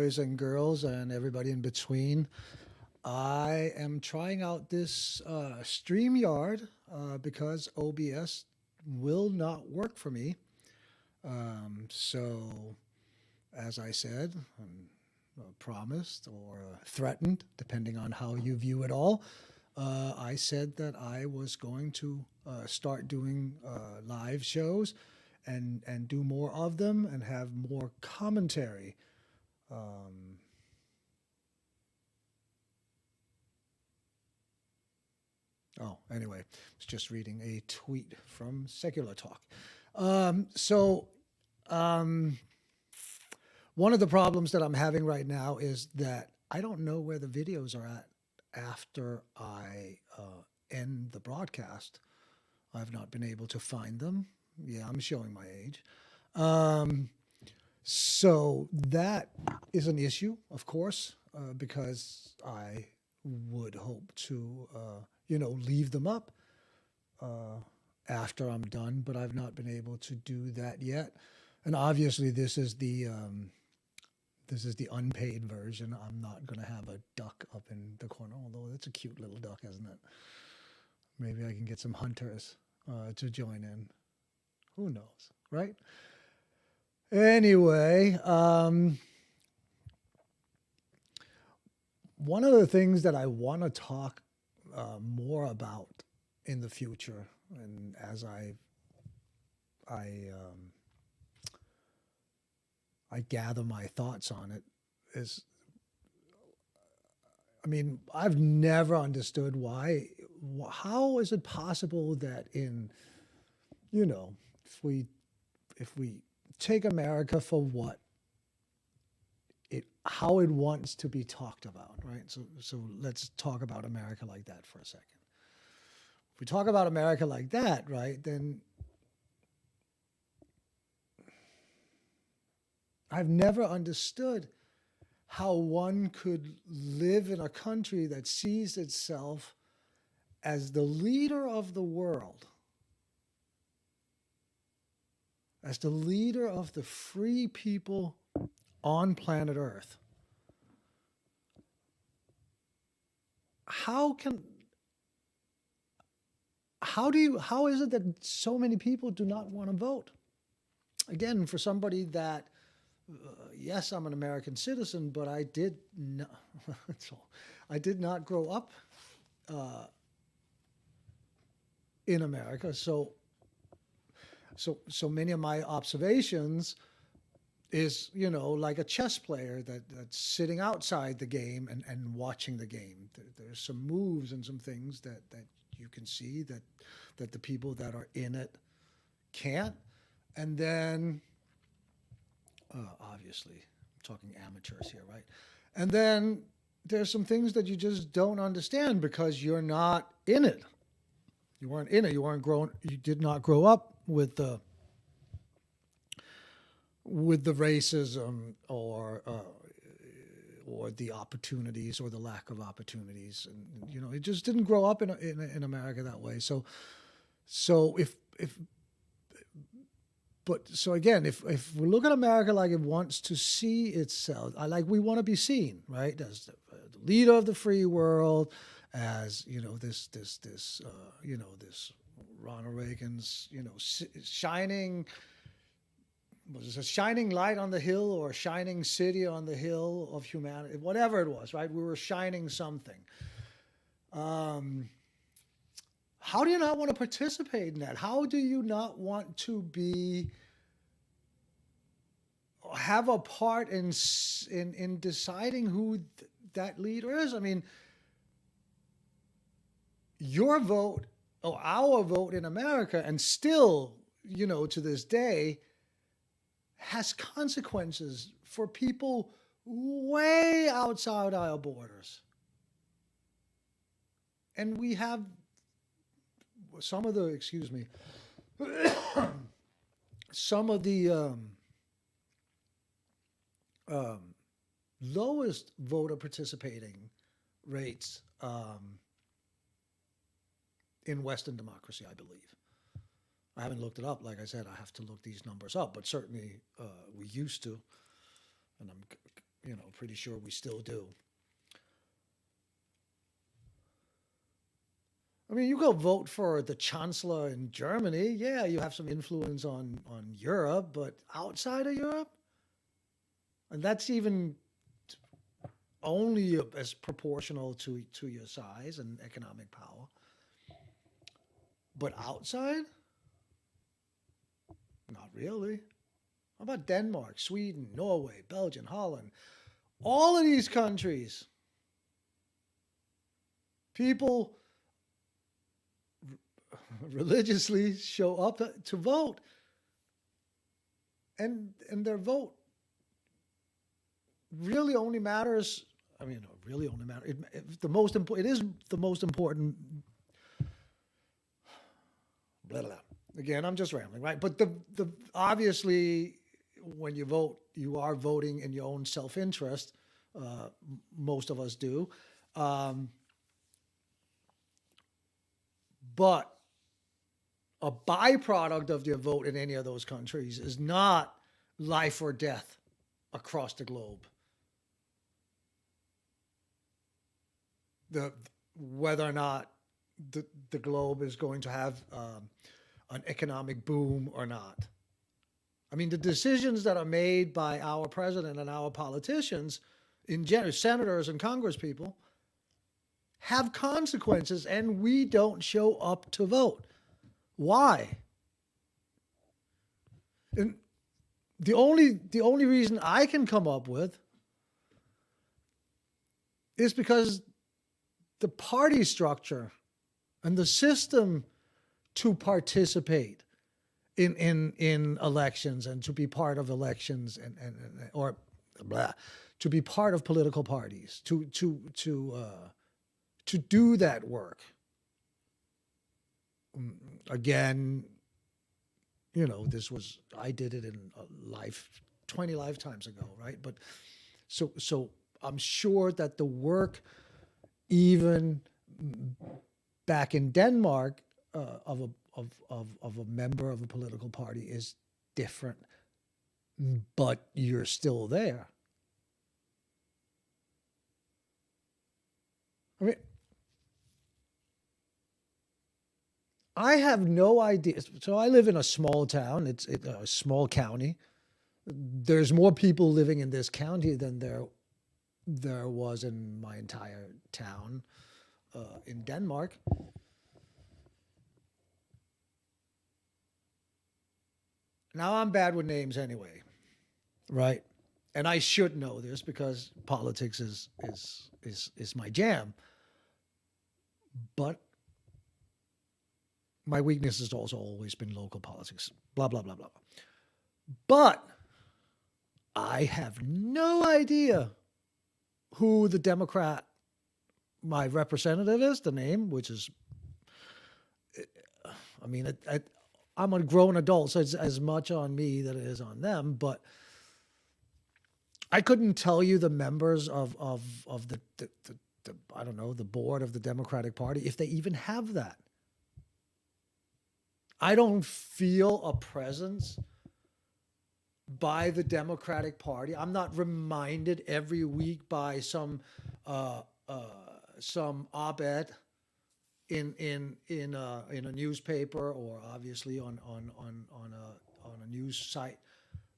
boys and girls and everybody in between. I am trying out this StreamYard because OBS will not work for me. So, as I said, promised or threatened, depending on how you view it all, I said that I was going to start doing live shows and do more of them and have more commentary. Um, anyway, I was just reading a tweet from Secular Talk. So, um, one of the problems that I'm having right now is that I don't know where the videos are at after I end the broadcast. I've not been able to find them. Yeah, I'm showing my age. Um, so that is an issue, of course, because I would hope to, leave them up uh, after I'm done, but I've not been able to do that yet. And obviously, this is the unpaid version. I'm not going to have a duck up in the corner, although it's a cute little duck, isn't it? Maybe I can get some hunters to join in. Who knows, right? Anyway, one of the things that I want to talk more about in the future, and as I I gather my thoughts on it, is I mean, I've never understood why. How is it possible that you know, if we take America for what how it wants to be talked about, right? So let's talk about America like that for a second. If we talk about America like that, right, then I've never understood how one could live in a country that sees itself as the leader of the world, as the leader of the free people on planet Earth. How can how is it that so many people do not want to vote? Again, for somebody that yes, I'm an American citizen, but I did not I did not grow up uh, in America, so many of my observations is like a chess player that's sitting outside the game and watching the game. There's some moves and some things that you can see that the people that are in it can't. And then obviously I'm talking amateurs here, right? And then there's some things that you just don't understand because you're not in it. You weren't in it. You did not grow up with the racism or the opportunities or the lack of opportunities, and it just didn't grow up in America that way. So if but so again, if we look at America like it wants to see itself, we want to be seen, right, as the leader of the free world, as this Ronald Reagan's shining, was it a shining light on the hill or a shining city on the hill of humanity, whatever it was, right? We were shining something. How do you not want to participate in that? How do you not want to have a part in deciding who that leader is? I mean, your vote or our vote in America, and still, to this day, has consequences for people way outside our borders. And we have some of the, excuse me, some of the um, lowest voter participating rates in Western democracy, I believe. I haven't looked it up. Like I said, I have to look these numbers up, but certainly we used to. And I'm pretty sure we still do. I mean, you go vote for the chancellor in Germany. Yeah, you have some influence on Europe, but outside of Europe, and that's even only as proportional to your size and economic power. But outside, not really. How about Denmark, Sweden, Norway, Belgium, Holland? All of these countries, people religiously show up to vote, and their vote really only matters. I mean, really only matters. The most important. It is the most important. Blah, blah, blah. Again, I'm just rambling, right? But the obviously, when you vote, you are voting in your own self interest. Most of us do, but a byproduct of your vote in any of those countries is not life or death across the globe. The Whether or not the globe is going to have an economic boom or not. I mean, the decisions that are made by our president and our politicians, in general, senators and congresspeople, have consequences, and we don't show up to vote. Why? And the only reason I can come up with is because the party structure and the system to participate in elections and to be part of elections or blah, to be part of political parties, to do that work. Again, I did it in a 20 lifetimes ago, right? But so I'm sure that the work, even back in Denmark, of a member of a political party is different, but you're still there. I mean, I have no idea. So I live in a small town. It's a small county. There's more people living in this county than there was in my entire town in Denmark. Now I'm bad with names anyway, right? And I should know this because politics is my jam. But my weakness has also always been local politics. Blah blah blah blah. But I have no idea who the Democrat, my representative is, the name, which is, I mean, I'm a grown adult, so it's as much on me that it is on them. But I couldn't tell you the members of the I don't know, the board of the Democratic Party, if they even have that. I don't feel a presence by the Democratic Party. I'm not reminded every week by some op-ed in a newspaper, or obviously on a news site,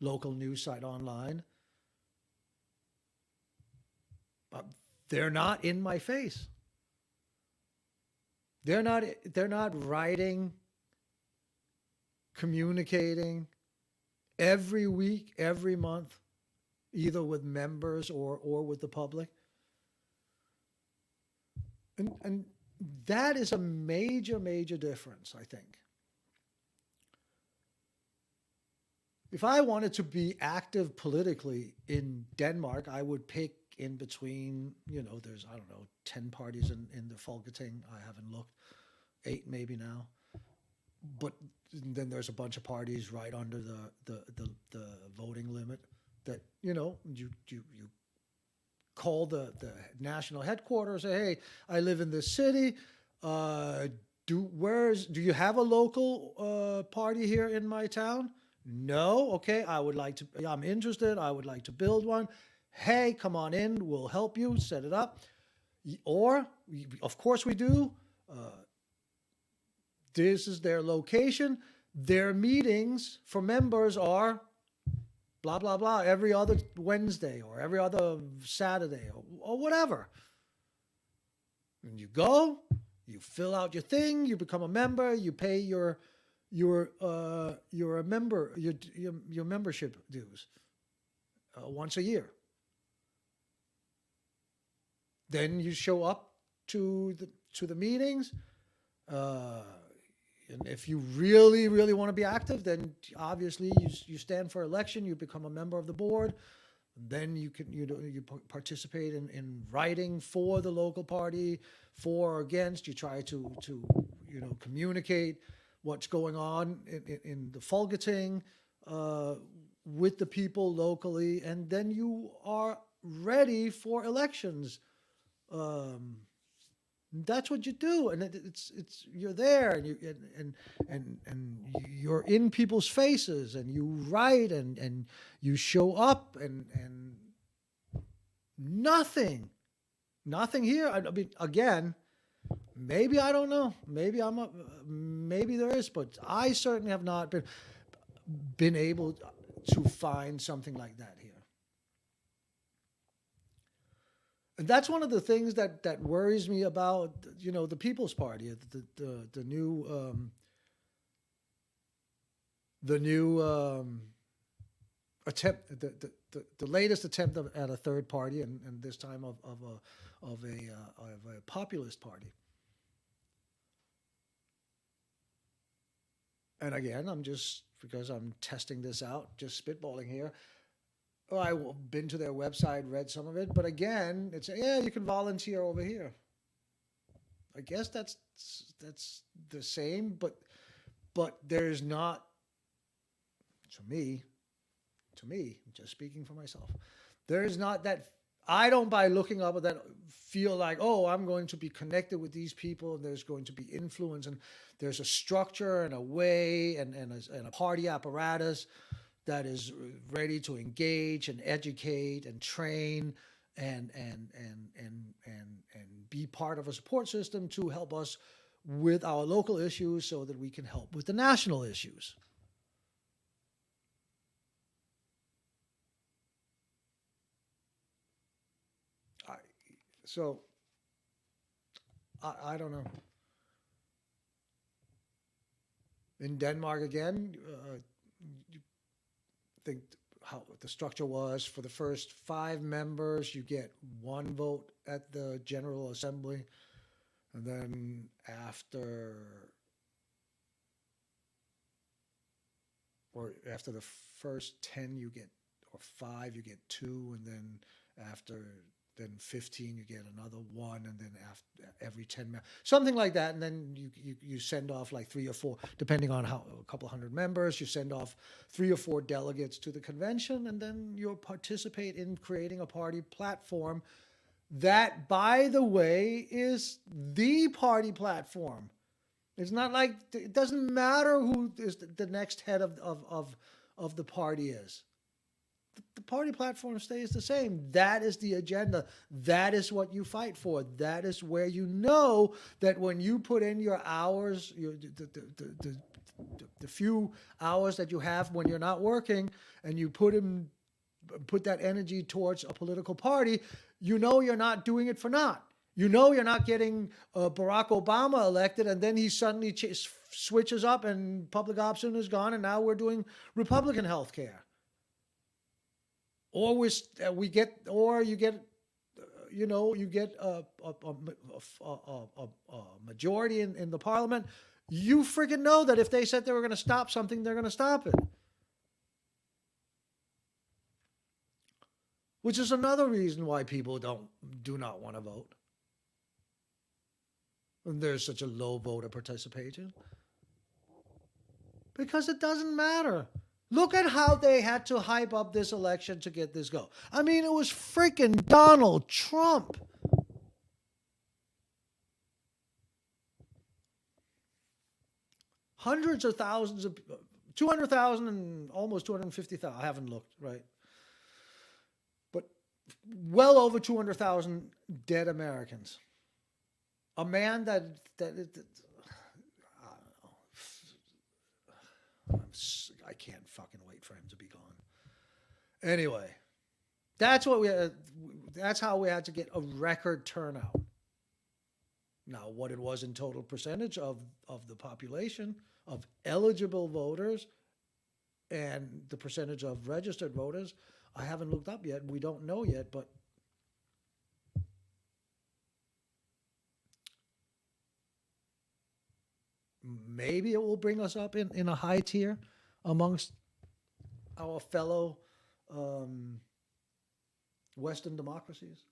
local news site online. They're not in my face. They're not writing, communicating every week, every month, either with members or with the public. And that is a major, major difference, I think. If I wanted to be active politically in Denmark, I would pick in between, there's, I don't know, 10 parties in the Folketing. I haven't looked, 8 maybe now. But then there's a bunch of parties right under the voting limit that, you call the national headquarters, say, hey, I live in this city. Do you have a local party here in my town? No. Okay, I'm interested. I would like to build one. hey, come on in, we'll help you set it up. Or, of course, we do. This is their location. Their meetings for members are blah, blah, blah, every other Wednesday or every other Saturday or whatever. And you go, you fill out your thing, you become a member, you pay your a member your membership dues once a year. Then you show up to the meetings. And if you really, really want to be active, then obviously you stand for election. You become a member of the board. Then you participate in writing for the local party, for or against. You try to communicate what's going on in the Folketing with the people locally, and then you are ready for elections. That's what you do, and it's you're there, and you're in people's faces, and you write, and you show up, and nothing here. I mean, again, maybe I don't know. Maybe there is, but I certainly have not been able to find something like that here. And that's one of the things that worries me about the People's Party, the new attempt, the latest attempt at a third party, and this time of a populist party. And again, because I'm testing this out, just spitballing here. I've been to their website, read some of it, but again, it's you can volunteer over here. I guess that's the same, but there's not. To me, just speaking for myself, there's not that. I don't, by looking up at that, feel like, oh, I'm going to be connected with these people, and there's going to be influence, and there's a structure and a way and a party apparatus that is ready to engage and educate and train and be part of a support system to help us with our local issues so that we can help with the national issues. I don't know. In Denmark again, you think how the structure was for the first 5 members, you get 1 vote at the General Assembly, and then after the first 10 you get, or 5 you get 2, and then after 15 you get another 1, and then after every 10 something like that, and then you send off like 3 or 4, depending on how, a couple hundred members, you send off 3 or 4 delegates to the convention, and then you'll participate in creating a party platform that, by the way, is the party platform. It's not like, it doesn't matter who is the next head of the party is. The party platform stays the same. That is the agenda. That is what you fight for. That is where you know that when you put in your hours, the few hours that you have when you're not working, and you put that energy towards a political party, you know you're not doing it for naught. You know you're not getting Barack Obama elected, and then he suddenly switches up and public option is gone, and now we're doing Republican health care. Or you get a majority in the parliament. You freaking know that if they said they were going to stop something, they're going to stop it. Which is another reason why people do not want to vote. And there's such a low voter participation. Because it doesn't matter. Look at how they had to hype up this election to get this go. I mean, it was freaking Donald Trump. Hundreds of thousands of 200,000 and almost 250,000. I haven't looked, right? But well over 200,000 dead Americans. A man that I don't know. I can't fucking wait for him to be gone. Anyway, that's what we. That's how we had to get a record turnout. Now, what it was in total percentage of the population of eligible voters and the percentage of registered voters, I haven't looked up yet. We don't know yet, but maybe it will bring us up in a high tier amongst our fellow Western democracies.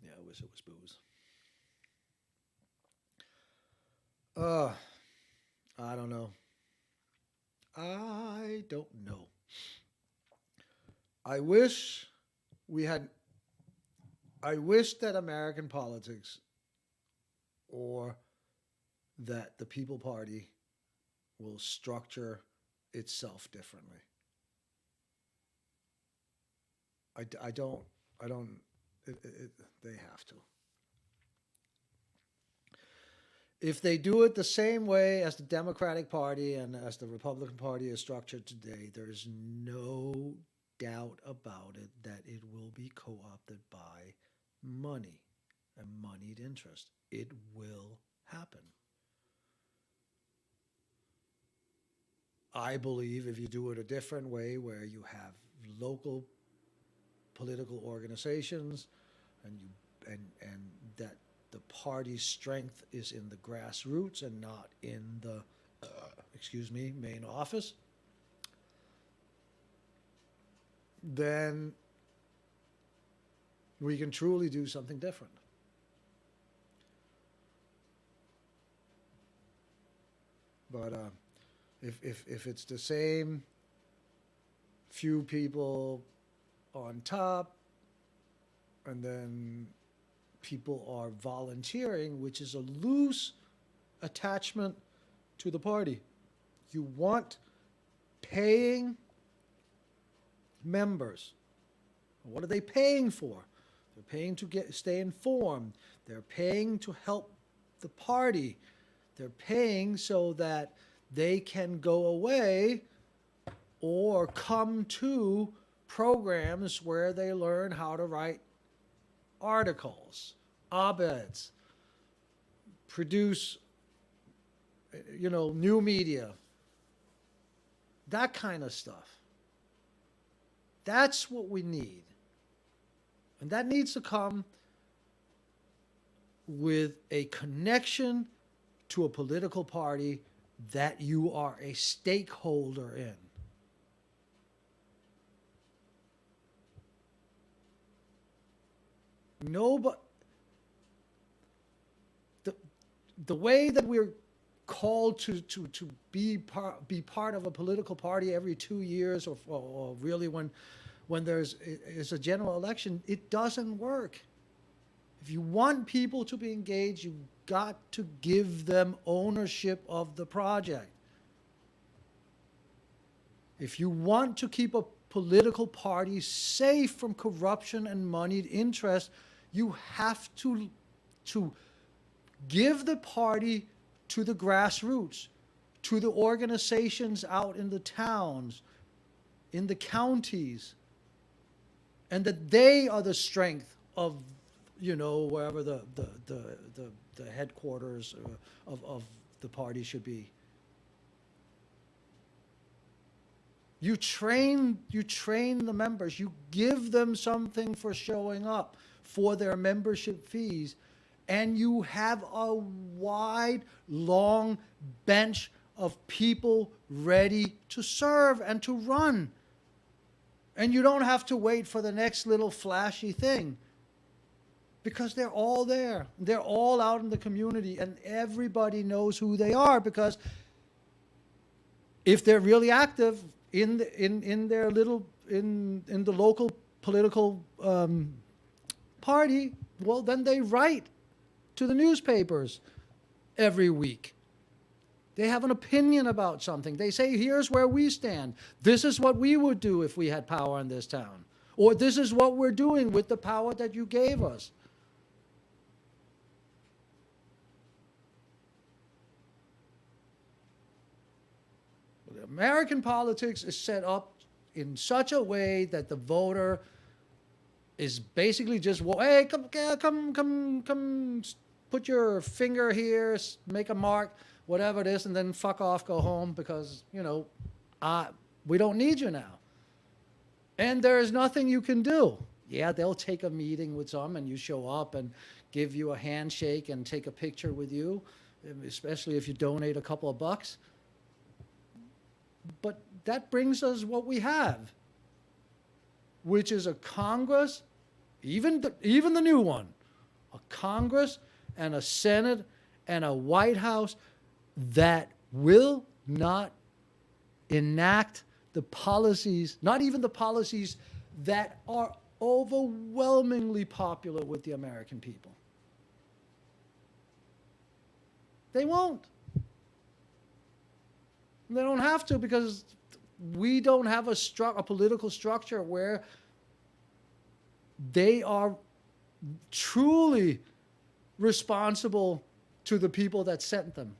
Yeah, I wish it was booze. Uh, I don't know. I don't know. I wish we had. I wish that American politics or that the People Party will structure itself differently. I don't. I don't. They have to. If they do it the same way as the Democratic Party and as the Republican Party is structured today, there's no doubt about it that it will be co opted by money and moneyed interest. It will happen. I believe if you do it a different way, where you have local political organizations and and that the party's strength is in the grassroots and not in the main office, then we can truly do something different. But if it's the same few people on top, and then people are volunteering, which is a loose attachment to the party. You want paying members. What are they paying for? They're paying to stay informed. They're paying to help the party. They're paying so that they can go away or come to programs where they learn how to write articles, op-eds, produce, new media, that kind of stuff. That's what we need. And that needs to come with a connection to a political party that you are a stakeholder in. Nobody, the way that we're called to be part of a political party every 2 years, or really when there's is a general election, it doesn't work. If you want people to be engaged, you've got to give them ownership of the project. If you want to keep a political party safe from corruption and moneyed interest, you have to give the party to the grassroots, to the organizations out in the towns, in the counties, and that they are the strength of, wherever the headquarters of the party should be. You train the members. You give them something for showing up, for their membership fees, and you have a wide, long bench of people ready to serve and to run. And you don't have to wait for the next little flashy thing, because they're all there. They're all out in the community, and everybody knows who they are, because if they're really active in their little in the local political party, well, then they write to the newspapers every week. They have an opinion about something. They say, here's where we stand. This is what we would do if we had power in this town. Or this is what we're doing with the power that you gave us. American politics is set up in such a way that the voter is basically just, well, hey, come, put your finger here, make a mark, whatever it is, and then fuck off, go home, because, you know, we don't need you now. And there is nothing you can do. Yeah, they'll take a meeting with some, and you show up and give you a handshake and take a picture with you, especially if you donate a couple of bucks. But that brings us what we have, which is a Congress, even the new one, a Congress and a Senate and a White House that will not enact the policies, not even the policies that are overwhelmingly popular with the American people. They won't. They don't have to, because we don't have a political structure where they are truly responsible to the people that sent them.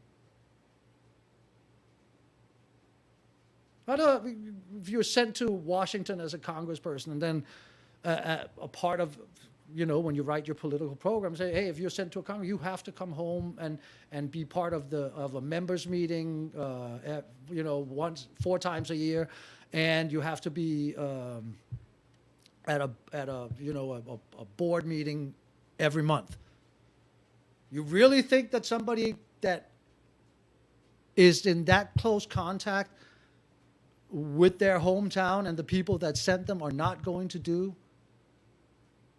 If you're sent to Washington as a congressperson, and then a part of, you know, when you write your political program, say, hey, if you're sent to a Congress, you have to come home and be part of a members meeting, you know, 4 times a year, and you have to be at a you know, a board meeting every month. You really think that somebody that is in that close contact with their hometown and the people that sent them are not going to do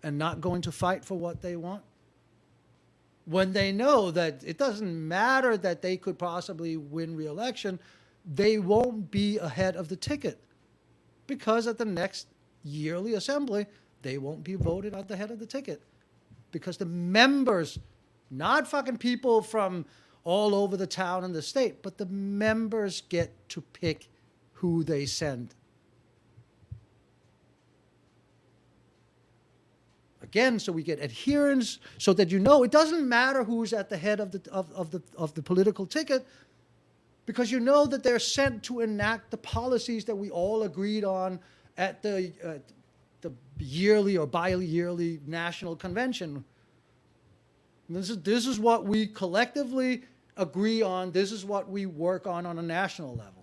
and not going to fight for what they want? When they know that it doesn't matter that they could possibly win re-election, they won't be ahead of the ticket, because at the next yearly assembly, they won't be voted at the head of the ticket, because the members, not fucking people from all over the town and the state, but the members get to pick who they send. Again, so we get adherence, so that, you know, it doesn't matter who's at the head of the political ticket, because you know that they're sent to enact the policies that we all agreed on at the yearly or bi-yearly national convention. This is what we collectively agree on. This is what we work on a national level.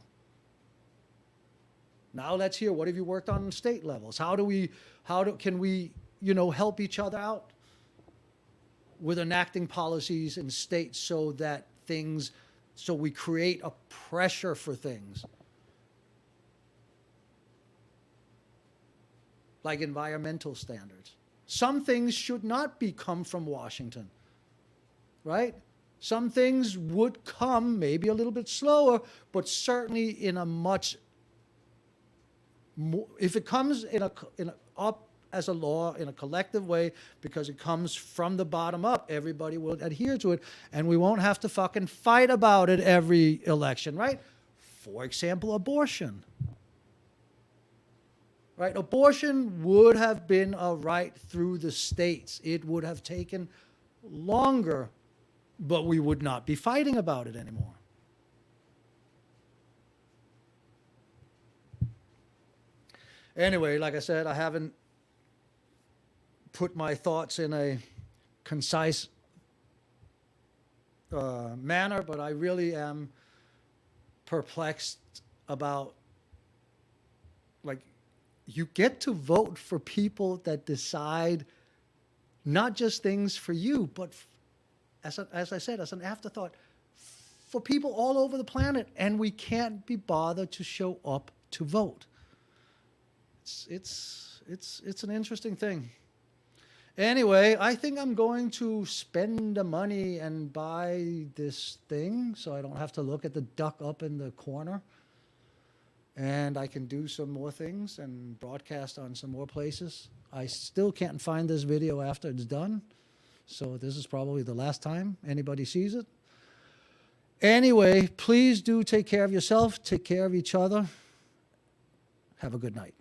Now let's hear, what have you worked on state levels? Can we, you know, help each other out with enacting policies in states so that so we create a pressure for things like environmental standards. Some things should not come from Washington, right? Some things would come maybe a little bit slower, but certainly in a much more, if it comes up as a law in a collective way, because it comes from the bottom up, everybody will adhere to it, and we won't have to fucking fight about it every election, right? For example, abortion. Right? Abortion would have been a right through the states. It would have taken longer, but we would not be fighting about it anymore. Anyway, like I said, I haven't put my thoughts in a concise manner, but I really am perplexed about, like, you get to vote for people that decide not just things for you, but as I said, as an afterthought, for people all over the planet, and we can't be bothered to show up to vote. It's an interesting thing. Anyway, I think I'm going to spend the money and buy this thing so I don't have to look at the duck up in the corner. And I can do some more things and broadcast on some more places. I still can't find this video after it's done, so this is probably the last time anybody sees it. Anyway, please do take care of yourself, take care of each other. Have a good night.